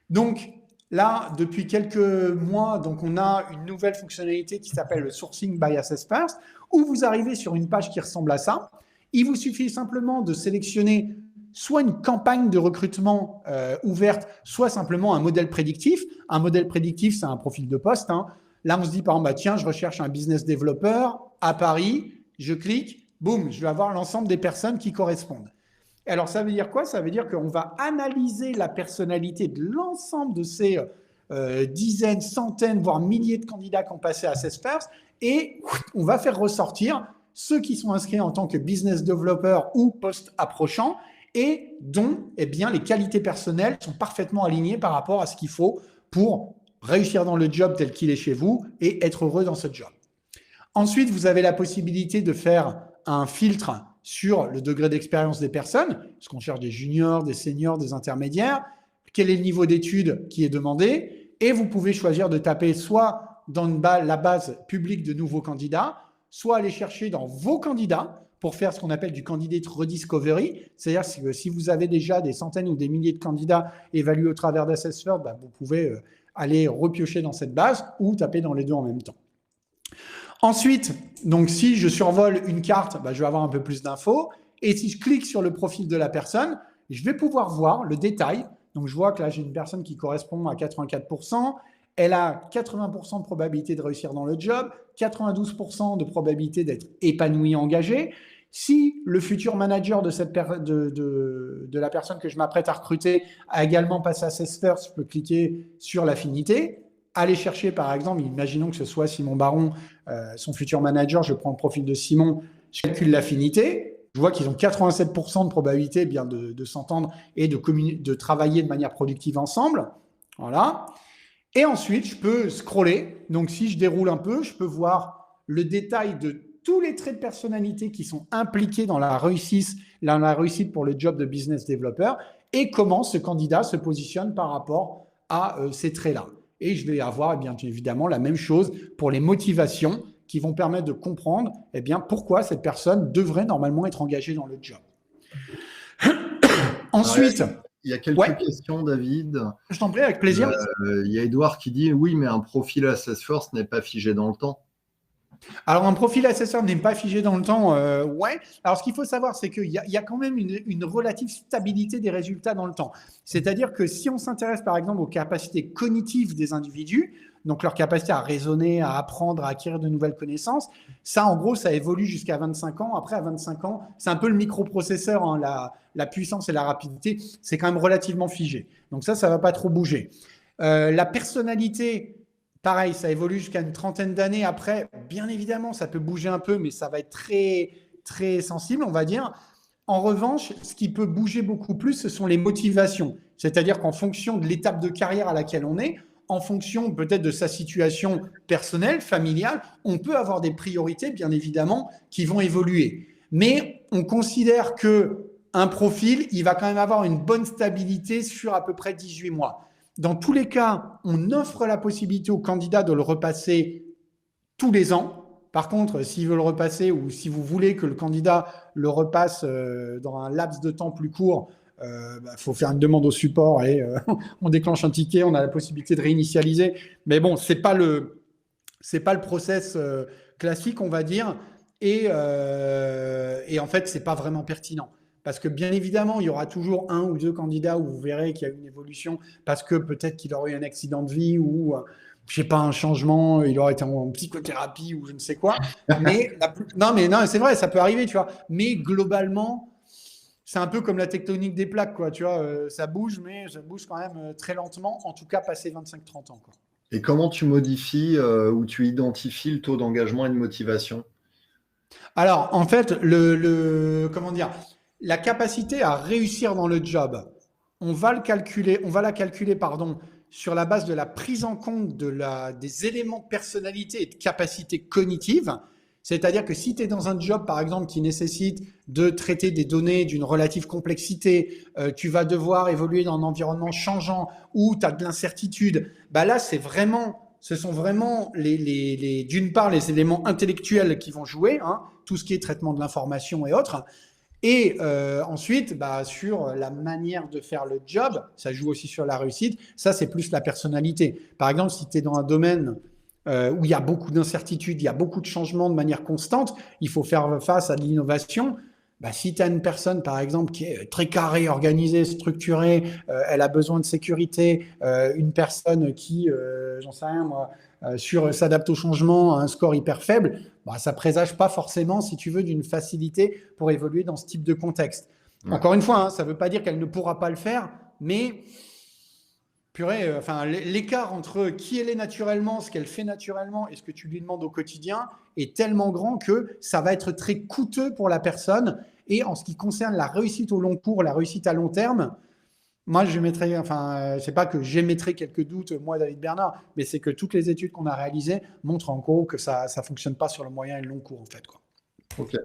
Donc, là, depuis quelques mois, donc on a une nouvelle fonctionnalité qui s'appelle le Sourcing by Assess First, où vous arrivez sur une page qui ressemble à ça. Il vous suffit simplement de sélectionner soit une campagne de recrutement ouverte, soit simplement un modèle prédictif. Un modèle prédictif, c'est un profil de poste. Là, on se dit, par exemple, tiens, je recherche un business developer à Paris, je clique, boum, je vais avoir l'ensemble des personnes qui correspondent. Alors, ça veut dire quoi? Ça veut dire qu'on va analyser la personnalité de l'ensemble de ces dizaines, centaines, voire milliers de candidats qui ont passé à Assess First et on va faire ressortir ceux qui sont inscrits en tant que business developer ou poste approchant et dont les qualités personnelles sont parfaitement alignées par rapport à ce qu'il faut pour réussir dans le job tel qu'il est chez vous et être heureux dans ce job. Ensuite, vous avez la possibilité de faire un filtre sur le degré d'expérience des personnes, parce qu'on cherche des juniors, des seniors, des intermédiaires, quel est le niveau d'études qui est demandé, et vous pouvez choisir de taper soit dans la base publique de nouveaux candidats, soit aller chercher dans vos candidats pour faire ce qu'on appelle du candidate rediscovery, c'est-à-dire que si vous avez déjà des centaines ou des milliers de candidats évalués au travers d'Assess First, vous pouvez aller repiocher dans cette base ou taper dans les deux en même temps. Ensuite, donc si je survole une carte, je vais avoir un peu plus d'infos. Et si je clique sur le profil de la personne, je vais pouvoir voir le détail. Donc, je vois que là, j'ai une personne qui correspond à 84%. Elle a 80% de probabilité de réussir dans le job, 92% de probabilité d'être épanouie, engagée. Si le futur manager de la personne que je m'apprête à recruter a également passé Assess First, je peux cliquer sur l'affinité. Aller chercher, par exemple, imaginons que ce soit Simon Baron, son futur manager, je prends le profil de Simon, je calcule l'affinité, je vois qu'ils ont 87% de probabilité de s'entendre et de travailler de manière productive ensemble. Voilà. Et ensuite, je peux scroller. Donc, si je déroule un peu, je peux voir le détail de tous les traits de personnalité qui sont impliqués dans la réussite pour le job de business developer et comment ce candidat se positionne par rapport à ces traits-là. Et je vais avoir bien évidemment la même chose pour les motivations qui vont permettre de comprendre pourquoi cette personne devrait normalement être engagée dans le job. Ensuite, il y a quelques questions, David. Je t'en prie, avec plaisir. Il y a Edouard qui dit oui, mais un profil Assess First n'est pas figé dans le temps. Alors, un profil assesseur n'est pas figé dans le temps, ouais. Alors, ce qu'il faut savoir, c'est qu'il y a quand même une relative stabilité des résultats dans le temps. C'est-à-dire que si on s'intéresse, par exemple, aux capacités cognitives des individus, donc leur capacité à raisonner, à apprendre, à acquérir de nouvelles connaissances, ça, en gros, ça évolue jusqu'à 25 ans. Après, à 25 ans, c'est un peu le microprocesseur, la puissance et la rapidité, c'est quand même relativement figé. Donc ça ne va pas trop bouger. La personnalité... Pareil, ça évolue jusqu'à une trentaine d'années. Après, bien évidemment, ça peut bouger un peu, mais ça va être très, très sensible, on va dire. En revanche, ce qui peut bouger beaucoup plus, ce sont les motivations. C'est-à-dire qu'en fonction de l'étape de carrière à laquelle on est, en fonction peut-être de sa situation personnelle, familiale, on peut avoir des priorités, bien évidemment, qui vont évoluer. Mais on considère qu'un profil, il va quand même avoir une bonne stabilité sur à peu près 18 mois. Dans tous les cas, on offre la possibilité au candidat de le repasser tous les ans. Par contre, s'il veut le repasser ou si vous voulez que le candidat le repasse dans un laps de temps plus court, faut faire une demande au support et on déclenche un ticket, on a la possibilité de réinitialiser. Mais bon, c'est pas le process classique, on va dire. Et en fait, c'est pas vraiment pertinent. Parce que bien évidemment, il y aura toujours un ou deux candidats où vous verrez qu'il y a une évolution parce que peut-être qu'il aurait eu un accident de vie ou, je sais pas, un changement, il aurait été en psychothérapie ou je ne sais quoi. Mais non, c'est vrai, ça peut arriver, tu vois. Mais globalement, c'est un peu comme la tectonique des plaques, quoi. Tu vois, ça bouge, mais ça bouge quand même très lentement, en tout cas passé 25-30 ans, quoi. Et comment tu modifies ou tu identifies le taux d'engagement et de motivation? Alors, en fait, comment dire, la capacité à réussir dans le job, on va la calculer, sur la base de la prise en compte des éléments de personnalité et de capacité cognitive. C'est-à-dire que si tu es dans un job, par exemple, qui nécessite de traiter des données d'une relative complexité, tu vas devoir évoluer dans un environnement changeant où tu as de l'incertitude, bah là, ce sont vraiment d'une part les éléments intellectuels qui vont jouer, hein, tout ce qui est traitement de l'information et autres. Et ensuite, bah, sur la manière de faire le job, ça joue aussi sur la réussite. Ça, c'est plus la personnalité. Par exemple, si tu es dans un domaine où il y a beaucoup d'incertitudes, il y a beaucoup de changements de manière constante, il faut faire face à de l'innovation. Bah, si tu as une personne, par exemple, qui est très carrée, organisée, structurée, elle a besoin de sécurité, une personne qui, j'en sais rien moi, s'adapte au changement à un score hyper faible, bah, ça présage pas forcément, si tu veux, d'une facilité pour évoluer dans ce type de contexte. Ouais. Encore une fois, hein, ça ne veut pas dire qu'elle ne pourra pas le faire, mais purée, l'écart entre qui elle est naturellement, ce qu'elle fait naturellement et ce que tu lui demandes au quotidien est tellement grand que ça va être très coûteux pour la personne. Et en ce qui concerne la réussite au long cours, la réussite à long terme, moi, c'est pas que j'émettrai quelques doutes, moi, David Bernard, mais c'est que toutes les études qu'on a réalisées montrent en gros que ça fonctionne pas sur le moyen et le long cours, en fait, quoi. Ok.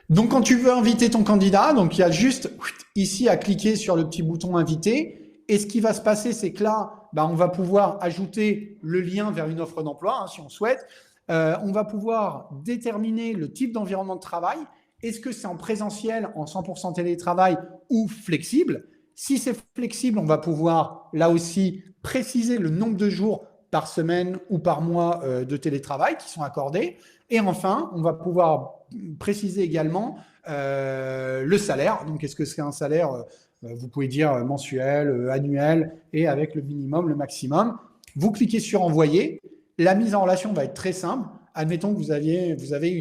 Donc, quand tu veux inviter ton candidat, donc il y a juste ici à cliquer sur le petit bouton inviter. Et ce qui va se passer, c'est que là, bah, on va pouvoir ajouter le lien vers une offre d'emploi, hein, si on souhaite. On va pouvoir déterminer le type d'environnement de travail. Est-ce que c'est en présentiel, en 100% télétravail ou flexible ? Si c'est flexible, on va pouvoir, là aussi, préciser le nombre de jours par semaine ou par mois de télétravail qui sont accordés. Et enfin, on va pouvoir préciser également le salaire. Donc, est-ce que c'est un salaire vous pouvez dire mensuel, annuel et avec le minimum, le maximum. Vous cliquez sur envoyer. La mise en relation va être très simple. Admettons que vous avez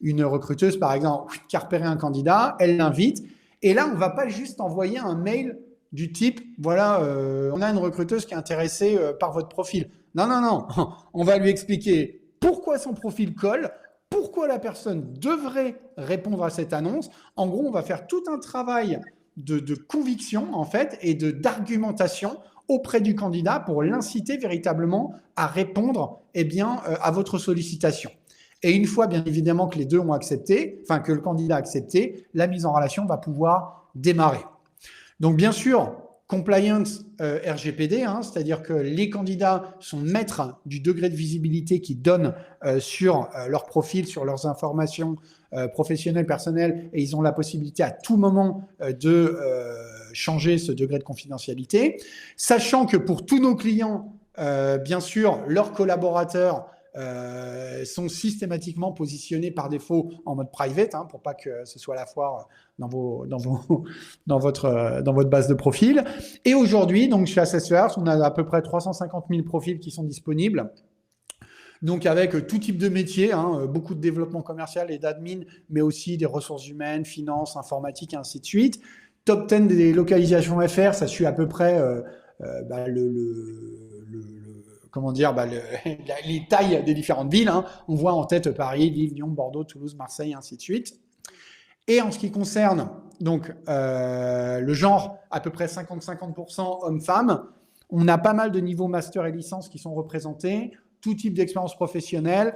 une recruteuse, par exemple, qui a repéré un candidat, elle l'invite. Et là, on ne va pas juste envoyer un mail du type, voilà, on a une recruteuse qui est intéressée par votre profil. Non, non, non. On va lui expliquer pourquoi son profil colle, pourquoi la personne devrait répondre à cette annonce. En gros, on va faire tout un travail de conviction en fait et d'argumentation auprès du candidat pour l'inciter véritablement à répondre à votre sollicitation. Et une fois bien évidemment que les deux ont accepté, enfin que le candidat a accepté, la mise en relation va pouvoir démarrer. Donc bien sûr, compliance RGPD, hein, c'est-à-dire que les candidats sont maîtres du degré de visibilité qu'ils donnent sur leur profil, sur leurs informations professionnelles, personnelles, et ils ont la possibilité à tout moment de changer ce degré de confidentialité. Sachant que pour tous nos clients, bien sûr, leurs collaborateurs sont systématiquement positionnés par défaut en mode private, hein, pour pas que ce soit la foire dans votre base de profil. Et aujourd'hui, donc chez Assessors, on a à peu près 350 000 profils qui sont disponibles. Donc avec tout type de métiers, hein, beaucoup de développement commercial et d'admin, mais aussi des ressources humaines, finances, informatique, et ainsi de suite. Top 10 des localisations FR, ça suit à peu près les tailles des différentes villes. Hein. On voit en tête Paris, Lille, Lyon, Bordeaux, Toulouse, Marseille, ainsi de suite. Et en ce qui concerne donc le genre, à peu près 50-50% hommes-femmes, on a pas mal de niveaux master et licence qui sont représentés, tout type d'expérience professionnelle.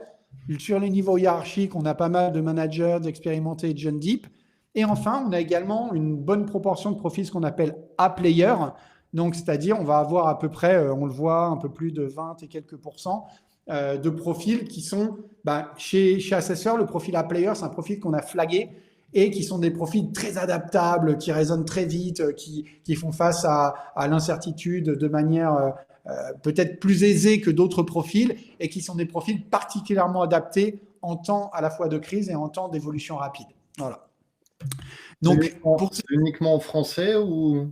Sur les niveaux hiérarchiques, on a pas mal de managers, d'expérimentés et de jeunes deep. Et enfin, on a également une bonne proportion de profils, ce qu'on appelle A-player. Donc, c'est-à-dire, on va avoir à peu près, on le voit, un peu plus de 20 et quelques pourcents de profils qui sont, chez Assessor, le profil A-player, c'est un profil qu'on a flagué et qui sont des profils très adaptables, qui raisonnent très vite, qui font face à l'incertitude de manière peut-être plus aisée que d'autres profils et qui sont des profils particulièrement adaptés en temps à la fois de crise et en temps d'évolution rapide. Voilà. Donc, c'est uniquement en français ou...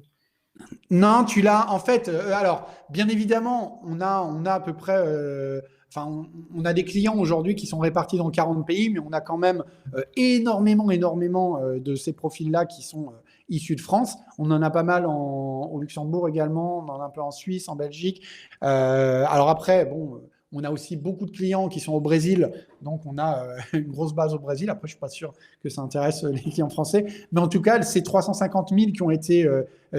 Non, tu l'as. En fait, alors, bien évidemment, on a à peu près... on a des clients aujourd'hui qui sont répartis dans 40 pays, mais on a quand même énormément de ces profils-là qui sont issus de France. On en a pas mal au Luxembourg également, on en a un peu en Suisse, en Belgique. Alors après, bon... On a aussi beaucoup de clients qui sont au Brésil, donc on a une grosse base au Brésil. Après, je ne suis pas sûr que ça intéresse les clients français. Mais en tout cas, ces 350 000 qui ont été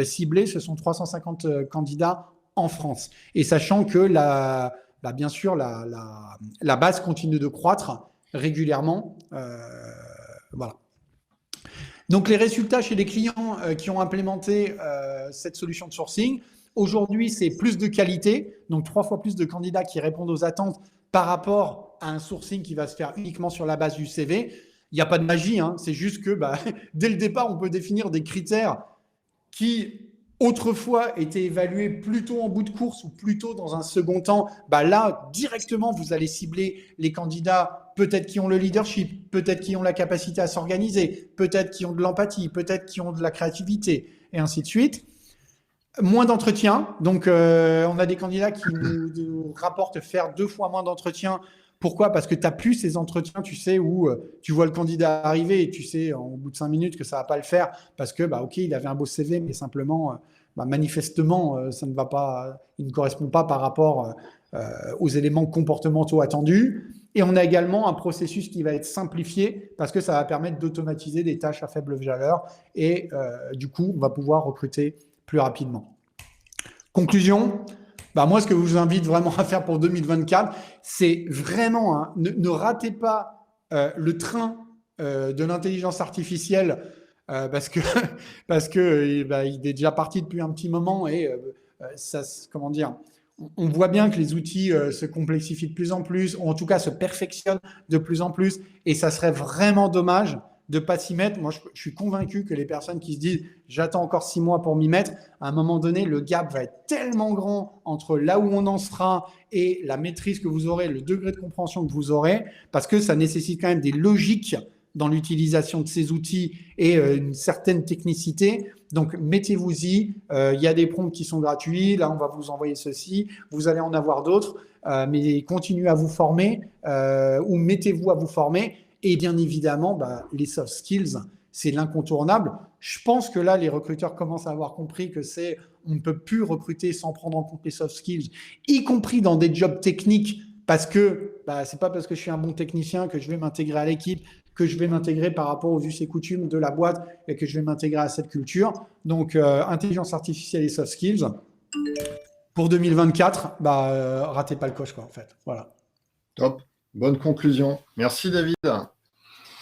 ciblés, ce sont 350 candidats en France. Et sachant que, bien sûr, la base continue de croître régulièrement. Voilà. Donc, les résultats chez les clients qui ont implémenté cette solution de sourcing, aujourd'hui, c'est plus de qualité, donc 3 fois plus de candidats qui répondent aux attentes par rapport à un sourcing qui va se faire uniquement sur la base du CV. Il n'y a pas de magie, hein, c'est juste que dès le départ, on peut définir des critères qui autrefois étaient évalués plutôt en bout de course ou plutôt dans un second temps. Là, directement, vous allez cibler les candidats peut-être qui ont le leadership, peut-être qui ont la capacité à s'organiser, peut-être qui ont de l'empathie, peut-être qui ont de la créativité, et ainsi de suite. Moins d'entretiens. Donc, on a des candidats qui nous rapportent faire 2 fois moins d'entretiens. Pourquoi ? Parce que tu n'as plus ces entretiens, tu sais, où tu vois le candidat arriver et tu sais, au bout de 5 minutes, que ça ne va pas le faire parce que, OK, il avait un beau CV, mais simplement, manifestement, ça ne va pas, il ne correspond pas par rapport aux éléments comportementaux attendus. Et on a également un processus qui va être simplifié parce que ça va permettre d'automatiser des tâches à faible valeur et du coup, on va pouvoir recruter plus rapidement. Conclusion, moi, ce que je vous invite vraiment à faire pour 2024, c'est vraiment, ne ratez pas le train de l'intelligence artificielle parce que il est déjà parti depuis un petit moment et ça, comment dire, on voit bien que les outils se complexifient de plus en plus, ou en tout cas se perfectionnent de plus en plus, et ça serait vraiment dommage de ne pas s'y mettre. Moi, je suis convaincu que les personnes qui se disent « j'attends encore 6 mois pour m'y mettre », à un moment donné, le gap va être tellement grand entre là où on en sera et la maîtrise que vous aurez, le degré de compréhension que vous aurez, parce que ça nécessite quand même des logiques dans l'utilisation de ces outils et une certaine technicité. Donc, mettez-vous-y. Il y a des prompts qui sont gratuits. Là, on va vous envoyer ceci. Vous allez en avoir d'autres. Mais continuez à vous former ou mettez-vous à vous former. Et bien évidemment, les soft skills, c'est l'incontournable. Je pense que là, les recruteurs commencent à avoir compris que on ne peut plus recruter sans prendre en compte les soft skills, y compris dans des jobs techniques, parce que c'est pas parce que je suis un bon technicien que je vais m'intégrer à l'équipe, que je vais m'intégrer par rapport aux us et coutumes de la boîte et que je vais m'intégrer à cette culture. Donc, intelligence artificielle et soft skills. Pour 2024, ratez pas le coche, en fait. Voilà. Top. Bonne conclusion. Merci, David.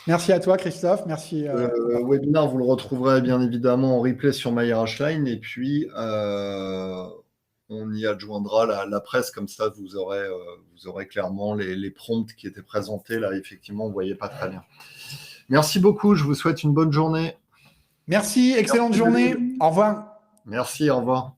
Merci à toi, Christophe. Merci. Le webinaire, vous le retrouverez bien évidemment en replay sur MyRHline et puis on y adjoindra la presse, comme ça vous aurez clairement les prompts qui étaient présentés. Là, effectivement, vous ne voyez pas très bien. Merci beaucoup. Je vous souhaite une bonne journée. Merci. Excellente journée. Au revoir. Merci. Au revoir.